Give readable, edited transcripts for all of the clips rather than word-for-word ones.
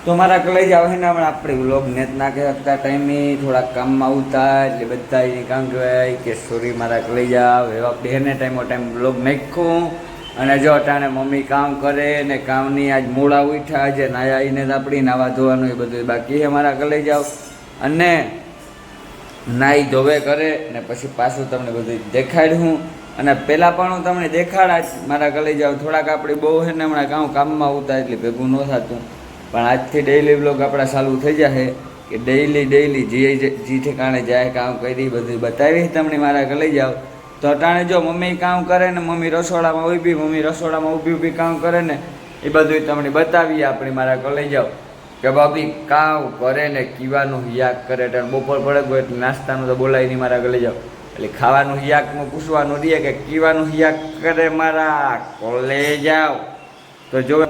તો મારા કલેજ આવે ને હમણાં આપણે વ્લોગ નેટ નાખે શકતા ટાઈમે થોડાક કામમાં આવતા એટલે બધા એને કામ કહેવાય કે સોરી મારા કલેજ આવે એવા બેને ટાઈમ વ્લોગ નાખ્યું. અને જો અટાણે મમ્મી કામ કરે ને કામની આજ મોડા ઉઠ્યા આજે નાયા આવીને આપણી નાવા ધોવાનું એ બધું બાકી છે મારા કલેજ આવ. અને નાહી ધોવે કરે ને પછી પાછું તમને બધું દેખાડ્યું. અને પહેલાં પણ હું તમને દેખાડા જ મારા કલેજ આવ થોડાક આપણે બહુ છે ને હમણાં કામમાં આવતા એટલે ભેગું ન થતું. પણ આજથી ડેઈલી વ્લોગ આપણા ચાલુ થઈ જશે કે ડેઈલી જે ઠેકાણે જાય કામ કરી બધું બતાવી તમને મારા કલેજ આવ. તો અટાણે જો મમ્મી કામ કરે ને મમ્મી રસોડામાં ઊભી કામ કરે ને એ બધું તમને બતાવીએ આપણે મારા કલેજ આવ કે ભાભી કામ કરે ને કીવાનું હિયાક કરે એટલે બપોર પડે ગયો એટલે નાસ્તાનું તો બોલાય નહીં મારા કલેજ આવ. એટલે ખાવાનું હિયાકમાં પૂછવાનું રહીએ કે કીવાનું હિયાક કરે મારા કલેજ આવ. તો જોવે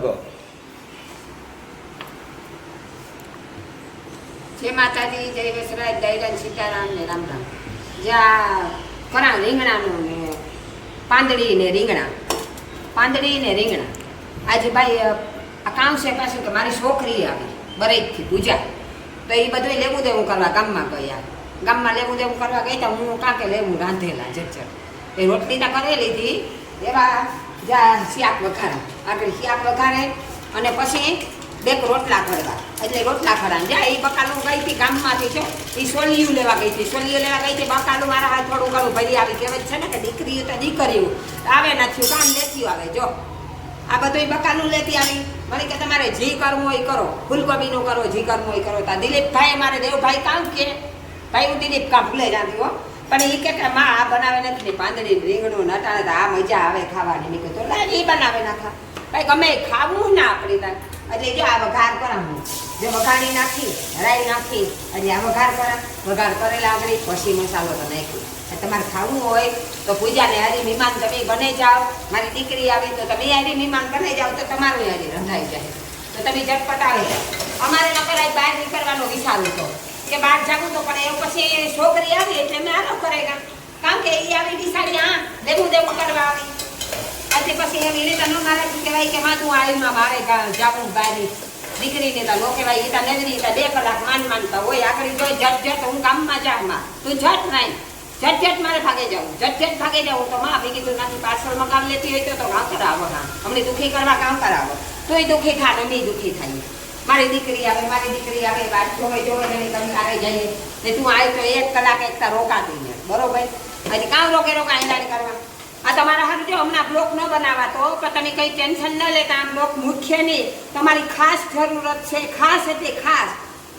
જય માતાજી, જય વસરાજ, જય સીતારામ ને રામ રામ. જ્યાં કરા રીંગણાનું ને પાંદડી ને રીંગણા આજે ભાઈ આ કામ છે પાછું કે મારી છોકરી આવી બરેજથી પૂજા તો એ બધું લેવું દેવું કરવા ગામમાં ગયા. ગામમાં લેવું દેવું કરવા ગઈ તો હું કાંકે લેવું રાંધેલા જચ્ચર એ રોટલી તો કરેલી હતી એવા જ્યાં શિયાક વઘારા આગળ શિયાક વઘારે અને પછી બેક રોટલા કરવા એટલે રોટલા ખરા જ્યાં એ બકાલું ગઈ હતી ગામમાંથી છો એ સોલિયું લેવા ગઈ હતી બકાલું મારા હાથ થોડું ઘણું ભરી આવી કહેવાય છે ને કે દીકરીઓ તો દીકરીઓ આવે નથી કામ લેતી આવે જો આ બધું બકાલું લેતી આવી મને કે તમારે જી કરવું હોય કરો ફૂલકોબીનું કરો જી કરવું હોય કરો તા દિલીપભાઈ અમારે દેવભાઈ કામ કે ભાઈ હું દિલીપ કામ ભૂલે જાતી હો પણ એ કે માં આ બનાવે નથી પાંદડી રીંગણું નટાણે તો આ મજા આવે ખાવાની મેં કીધું લા એ બનાવે નાખા ભાઈ ગમે ખાવું ના આપણી તાર એટલે જો આ વઘાર કરાવું જો વઘારી નાખી રાઈ નાખી એટલે આ વઘાર કરેલા આગળ પછી મસાલો તો નાખ્યો. તમારે ખાવું હોય તો પૂજાને હારી મહેમાન તમે બને જાઓ મારી દીકરી આવી તો તમે હારી મહેમાન બને જાઓ તો તમારું હારી રંધાઈ જાય તો તમે ઝટપટ આવી જાઓ. અમારે ન કરાય બહાર નીકળવાનો વિચાર હતો કે બહાર જાવું તો પણ એ પછી છોકરી આવી એટલે મેં આનો કરેગા કારણ કે એ આવી બિસાડી હા દેવું કરવા આવી આજે પછી એવી રીતે ન મારે કહેવાય કે માં તું આવીમાં મારે જાવું બહારની દીકરીને તો નો કહેવાય એ તો નજરી તો 2 કલાક માનતા હોય આગળ જો જટ હું કામમાં જાઉં તું જટ નહીં ઝટ મારે ભાગે જાઉં તો માં ભેગી તું નાથી પાર્સલમાં કામ લેતી હોય તો કામ કરાવો હા અમને દુઃખી કરવા કામ કરાવો તો એ દુઃખી થાય ને દુઃખી થાય. મારી દીકરી આવે બાર જોવે નહીં તમે કારે જઈએ ને તું આવી તો 1 કલાક એકતા રોકાતી ને બરોબર હજી કામ રોકે આઈલાડી કરવા આ તમારા હારું જો હમણાં બ્લોક ન બનાવવા તો પણ તમે કંઈ ટેન્શન ન લેતા આ બ્લોક મુખ્ય નહીં તમારી ખાસ જરૂરત છે ખાસ એટલે ખાસ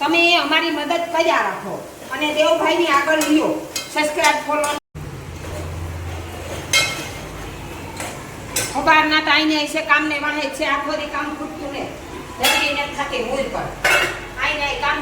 તમે અમારી મદદ કર્યા રાખો અને દેવભાઈની આગળ લ્યો સબસ્ક્રાઇબ ફોલો ખબર ના તાઈને એસે કામ ને વાહે છે આખો દી કામ ખૂટતું ને જલ્દી ન થાકે મૂળ પર આઈને કામ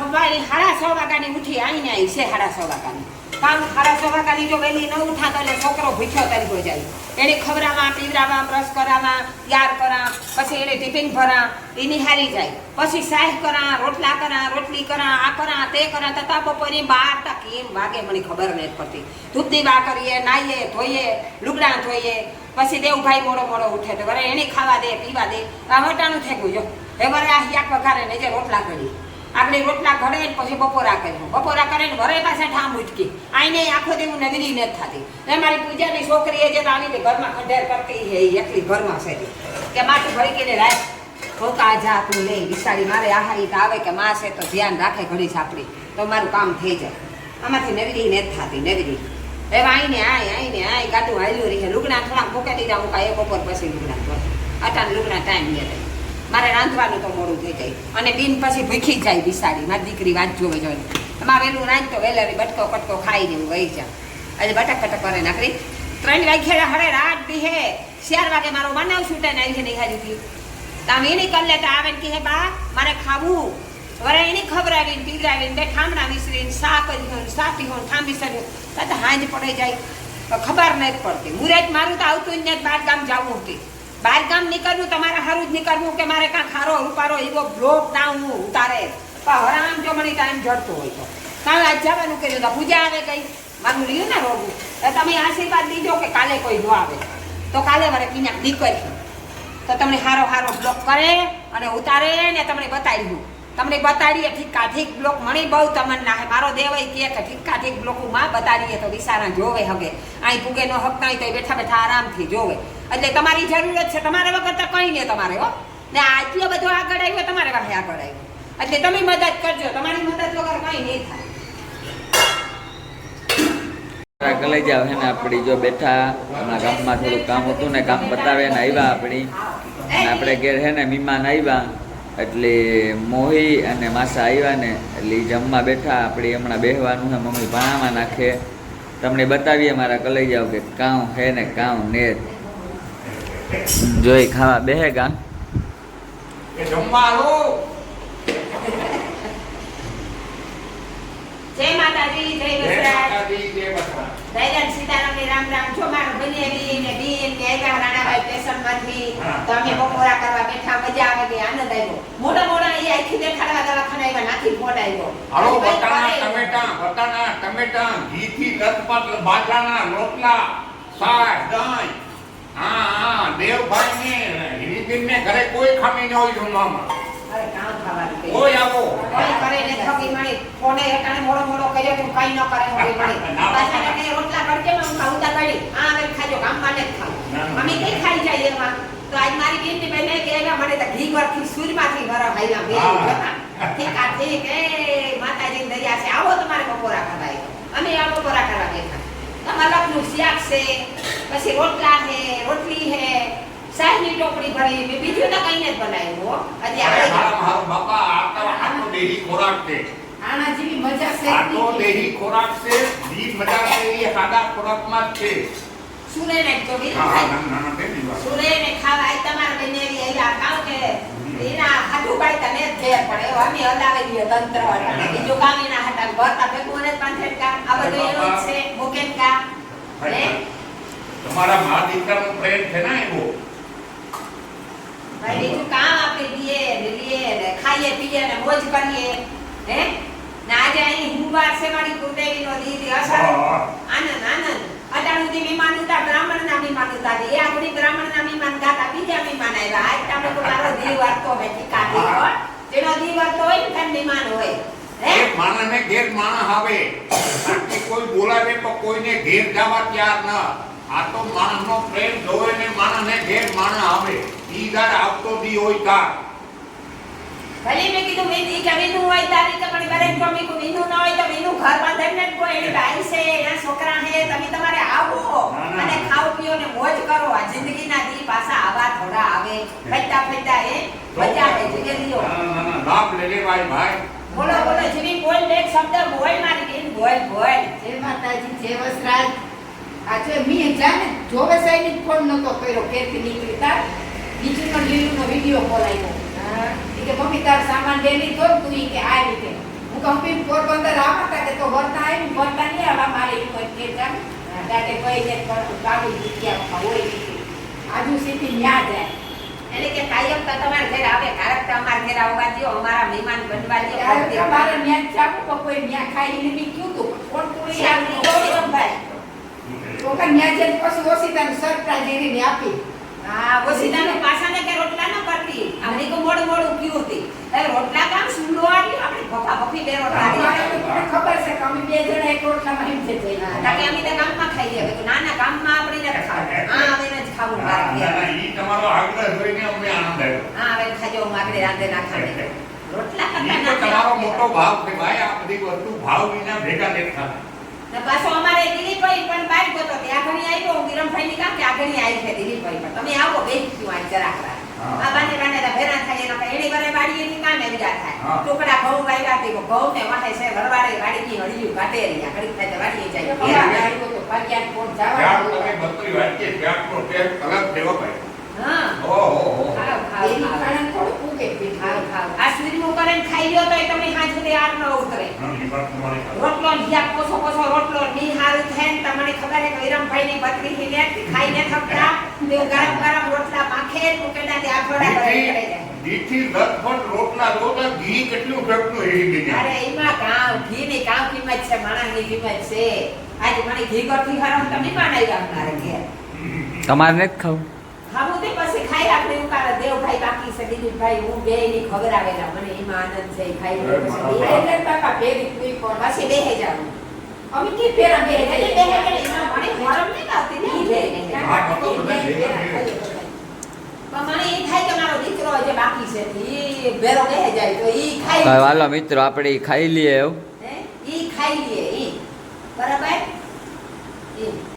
હવારી 6:30 વાગ્યાની ઉઠી આઈને આવી છે 6:30 વાગ્યાની કામ 6:30 વાગ્યાની જો વહેલી ન ઉઠાતો એટલે છોકરો ભૂખ્યો તરીકો જાય એને ખવડાવવા પીવડાવવા બ્રશ કરાવવા તૈયાર કરા પછી એને ટિફિન ભરા એ નિહારી જાય પછી સાહેબ કરા રોટલા કરા રોટલી કરા આ કરા તે કરા તથા બપોરની 12 તક કેમ વાગે મને ખબર નથી પડતી ધૂપની બા કરીએ નાહીએ ધોઈએ લુગડા ધોઈએ પછી દેવભાઈ મોડો ઉઠે તો વરે એને ખાવા દે પીવા દે આ મોટાનું થઈ ગયું જો હવે વરે આ યાક વઘારે ને જે રોટલા કરી આપણે રોટલા ઘડે ને પછી બપોરા કરે ને વરે પાસે ઠામ ઉઠકી આઈને આખો દી હું નગરી નથી થતી એ મારી પૂજાની છોકરી જે આવીને ઘરમાં ખંડેર કરતી હે એકલી ઘરમાં છે કે માથું ભરી કે રાખ ખોકા જા તું લઈ વિશાળી મારે આહારી તો આવે કે માં છે તો ધ્યાન રાખે ઘડી સાપડી તો મારું કામ થઈ જાય આમાંથી નગરી નથી થતી નગરી હવે આઈને ગાતું હાલ્યું રહી લુગડા થોડાક મૂકી દીધા હું કાંઈ બપોર પછી લુગડા અટાણ લુગડા ટાઈમ નહીં મારે રાંધવાનું તો મોડું થઈ જાય અને બિન પછી ભૂખી જ જાય બિસાડી મારી દીકરી વાત જોવે જોઈને તમારે વહેલું રાંધતો વહેલાવી બટકો કટકો ખાઈ ને વહી જા આજે બટક કરે નાખરી 3 વાગ્યા હરે રાત બી હે 4 વાગે મારો બનાવ છૂટે ને આવી છે નિહારી હતી તમે એની કરી લેતા આવે ને કે બા મારે ખાવું વરે એની ખબરાવીને પીવરાવીને બે ઠામડા વિસરીને સા કર્યું સાપી હોય ઠામ વિસર્યું તો હાંજ પડી જાય તો ખબર નહીં પડતી મુરત મારું તો આવતું જ ને 12 ગામ જવું હતી 12 ગામ નીકળવું તમારે સારું જ નીકળવું કે મારે કાં ખારો ઉપારો એવો બ્લોક ડાઉન ઉતારે પણ હરામ જો મને ટાઈમ જડતો હોય તો કાલે આજ જવાનું કર્યું તો પૂજા આવે ગઈ મારું રહ્યું ને રોગું તમે આશીર્વાદ દીધો કે કાલે કોઈ ન આવે તો કાલે મારે ક્યાંક નીકળી તો તમને હારો બ્લોક કરે અને ઉતારે ને તમને બતાડ્યું. તમને બતાડીએ ઠીકા ઠીક બ્લોક મણી બહુ તમન્ના હે. મારો દેવય કહે કે ઠીકા ઠીક બ્લોકમાં બતાડીએ તો બિચારા જોવે હવે. અહીં પૂગે નો હક નહીં તો બેઠા બેઠા આરામથી જોવે. એટલે તમારી જરૂરત છે, તમારે વગર તો કંઈ નહીં તમારે હો. ને આટલો બધો આગળ આવ્યો તમારે પાસે આગળ આવ્યો. એટલે તમે મદદ કરજો, તમારી મદદ વગર કંઈ નહીં થાય. કલાઈ જાવ હે ને આપણી જો બેઠા હમણાં ગામમાં થોડું કામ હતું ને કામ બતાવે ને આવ્યા આપણી અને આપણે ઘેર હે ને મહેમાન આવ્યા એટલે મોહી અને માસા આવ્યા ને એટલે એ જમવા બેઠા. આપણે હમણાં બેહવાનું છે, મમ્મી ભાણામાં નાખે. તમને બતાવીએ મારા કલાઈ જાવ કે કાં હે ને કાં નેર જોઈ ખાવા બેહેગા જય માતાજી, જય વસરાજ, જય સીતારામ, રામ રામ. છો મારો બનેવી ને બીન કે આવ્યા રાણાભાઈ સ્ટેશનમાંથી. તો અમે બપોરા કરવા બેઠા, મજા આવે ગઈ, આનંદ આવ્યો. મોટા મોટા એ આખી દેખાડવા દવાખાના આવ્યા, નાથી ફોન આવ્યો. હાલો વટાણા ટમેટા ઘીથી લથપથ બાજરાના રોટલા શાક દહીં. હા દેવભાઈ ને હિરીબેન ને ઘરે કોઈ ખામી ન હોય જમવામાં. અરે કામ ખાવાનું કે કોઈ આવો કોઈ કરે ને થકી મણી ફોને એકાને મોડો મોડો કર્યો કે કઈ ન કરે હોડી મણી પાછા કે રોટલા કરજે હું ખાઉતા કરી આ આવે ખાજો ગામમાં ને ખાવ અમે કઈ ખાઈ જાય એમાં. તો આજ મારી બેન ની બેને કે એના મને તો ઘી વરથી સૂરમાંથી ભરા ભાઈલા બે જતા ઠીક આ ઠીક એ માતાજી ની દયા છે. આવો તમારે બપોરા કરવા અમે આ બપોરા કરવા બેઠા. તમારા લખનું શાક છે, પછી રોટલા છે, રોટલી છે, સાહેબની ટોપડી ભરી, મેં બીજું તો કઈ જ બનાવ્યું. હજી મારો બાપા આ તો દેહી ખોરાક છે. આના જેવી મજા છે આ તો દેહી ખોરાક છે. જી મજા છે એ સાદા ખોરાકમાં જ છે. સુરે ને તો બી સુરે ને ખાવા તમારે બનેવી આવ્યા કાવ કે એના હાથું પાઈ તને ફેર પડે અમે હલાવી દઈએ તંત્ર હતા બીજું કામ એના હતા ભરતા ભેગું ને પાંચેટ કામ આ બધું એનું જ છે. મુકેન કા તમારા મા દીકરાનો પ્રેમ છે ને એવો ભાઈ બીજું કામ આપણે દઈએ ને ખાઈએ પીએ ને મોજ કરીએ હે ને આજે અહીં હુંવાર છે મારી કુળદેવીનો દીદી અસર આનંદ આનંદ અટાણુથી મહેમાન હતા, બ્રાહ્મણના મહેમાન હતા. એ આપણી બ્રાહ્મણના મહેમાન ગાતા બીજા મહેમાન આવ્યા. આજ તમે તો મારો દી વારતો હોય ઠીકા દી જેનો દી વારતો હોય ને ત્યાં મહેમાન હોય હે માણસને ઘેર માણસ આવે બાકી કોઈ બોલાવે તો કોઈને ઘેર જવા તૈયાર ન. આ તો માણસનો પ્રેમ જોવે ને માણસને ઘેર માણસ આવે. ઈ દાર આવતો દી હોય તાર ભલે મેં કીધું મેં કે વિનુ હોય તારી તો પણ બરે ટોમી કો વિનુ ન હોય તો વિનુ ઘર બાંધીને કોઈ એની ભાઈ છે એના છોકરા છે તમે તમારે આવો અને ખાઓ પીઓ ને મોજ કરો. આ જિંદગીના દી પાછા આવા થોડા આવે ફેટા ફેટા એ મજા આવે જીગરીઓ લાભ લે લે ભાઈ બોલો બોલો જીવી બોલ એક શબ્દ બોલ મારી બેન બોલ બોલ. જય માતાજી, જય વસરાજ. આજે મી જાને જોવે સાઈડ ફોન નતો કર્યો કેરથી નીકળી તાર બીજું લીલુનો વિડિયો કોલ આવ્યો. કે મમ્મી તાર સામાન લેલી તો તું ઈ કે આ રીતે હું કંપની પોરબંદર આવતા કે તો વર્તા આવી વર્તા નહીં આવા મારે ઈ કોઈ કે જાને દાટે કોઈ ને કરતું કાઢી દીધ્યા હોય આજુ સીધી ન્યા જાય એટલે કે કાયમ તો તમારે ઘરે આવે કારક તો અમાર ઘરે આવવા દો અમારા મહેમાન બનવા દો. મારે ન્યા ચાપો તો કોઈ ન્યા ખાઈ ને બી ક્યું તું કોણ પૂરી શાકની ગોળી ભાઈ તો કે ન્યા જે પછી ઓસીતાનું સરપ્રાઈઝ એરીને આપી. હા ઓસીતાનો પાસાને કે રોટલા ન કરતી આમની કો મોડ મોડ પીવું હતી એ રોટલા કામ સુંડો આવી આપણે ભફા ભફી બે રોટલા મને ખબર છે કે અમે બે જણા એક રોટલામાં એમ છે તાકે અમે તો ગામમાં ખાઈ લેવે તો નાના ગામમાં આપણે ન ખાવું. હા હવે ન ખાવું બહાર ઈ તમારો આગ્રહ જોઈને અમને આનંદ આવ્યો. હા હવે ખાજો આગળ રાંધે ના ખાને રોટલા ઈ તો તમારો મોટો ભાવ છે ભાઈ. આ બધી વસ્તુ ભાવ વિના ભેગા દેખા ને પાછો અમારે દિલીપભાઈ પણ બહાર ગયો ત્યાં ઘણી આવ્યો વિરમભાઈ ની કામ કે આ ઘણી આવી છે દિલીપભાઈ પણ તમે આવો બેસી આ જરાક આ બાને બાને ભેરા થાય એનો એની વરે વાડીએ ની કામે બીજા થાય ટુકડા ઘઉં વાવ્યા તે ઘઉં ને વાહે છે વરવાડે વાડી ની હળિયું કાઢે રહ્યા ઘડી થાય વાડીએ જાય આવ્યો તો ભાગ્યા કોણ ત્યાં જવા તમે બકરી વાંચીએ ત્યાં નો ટેસ્ટ અલગ થયો ભાઈ. હા ઓહો ખાવ ખાવ એની ખાવ ખાણ થોડું પૂગે ખાવ ખાવ આ સુરીનું કરે ને ખાઈ લ્યો તો તમે હાથ સુધી આર ન ઉતરે ઈ વાત તમારી ખરી. રોટલો હિયા કોસો કોસો રોટલો ની હારું થાય ને તમને ખબર છે કે વિરમભાઈ ની બકરી થી લે ખાઈને થકતા તે ગરમ ગરમ રોટલા માખે મુકેડા તે આઠોડા કરે જાય. દીઠી લગભગ રોટલા રોટલા ઘી કેટલું ફેંકતું એવી બીજી. અરે એમાં કામ ઘી ની કામ કિંમત છે માણસ ની કિંમત છે. આજે મને ઘી કરતી ખરો તમે બનાવ્યા મારે ઘેર તમારે નથી ખાવું ખાવું તે પછી ખાઈ ખાઈ આપણે એવું કાલે દેવભાઈ બાકી છે દિલીપભાઈ હું બે ની ખબર આવેલા મને એમાં આનંદ છે ખાઈ લે પછી એટલે બાપા ભેરી તું પણ પછી બેહે જાવ અમે કે પેરા બેહે જાય બેહે કે એમાં મને ગરમ નહીં આવતી ને પણ મને એ થાય કે મારો દીકરો જે બાકી છે ઈ ભેરો બેહે જાય તો ઈ ખાઈ હાલો મિત્રો આપણે ઈ ખાઈ લઈએ એવું ઈ ખાઈ લે ઈ બરાબર ઈ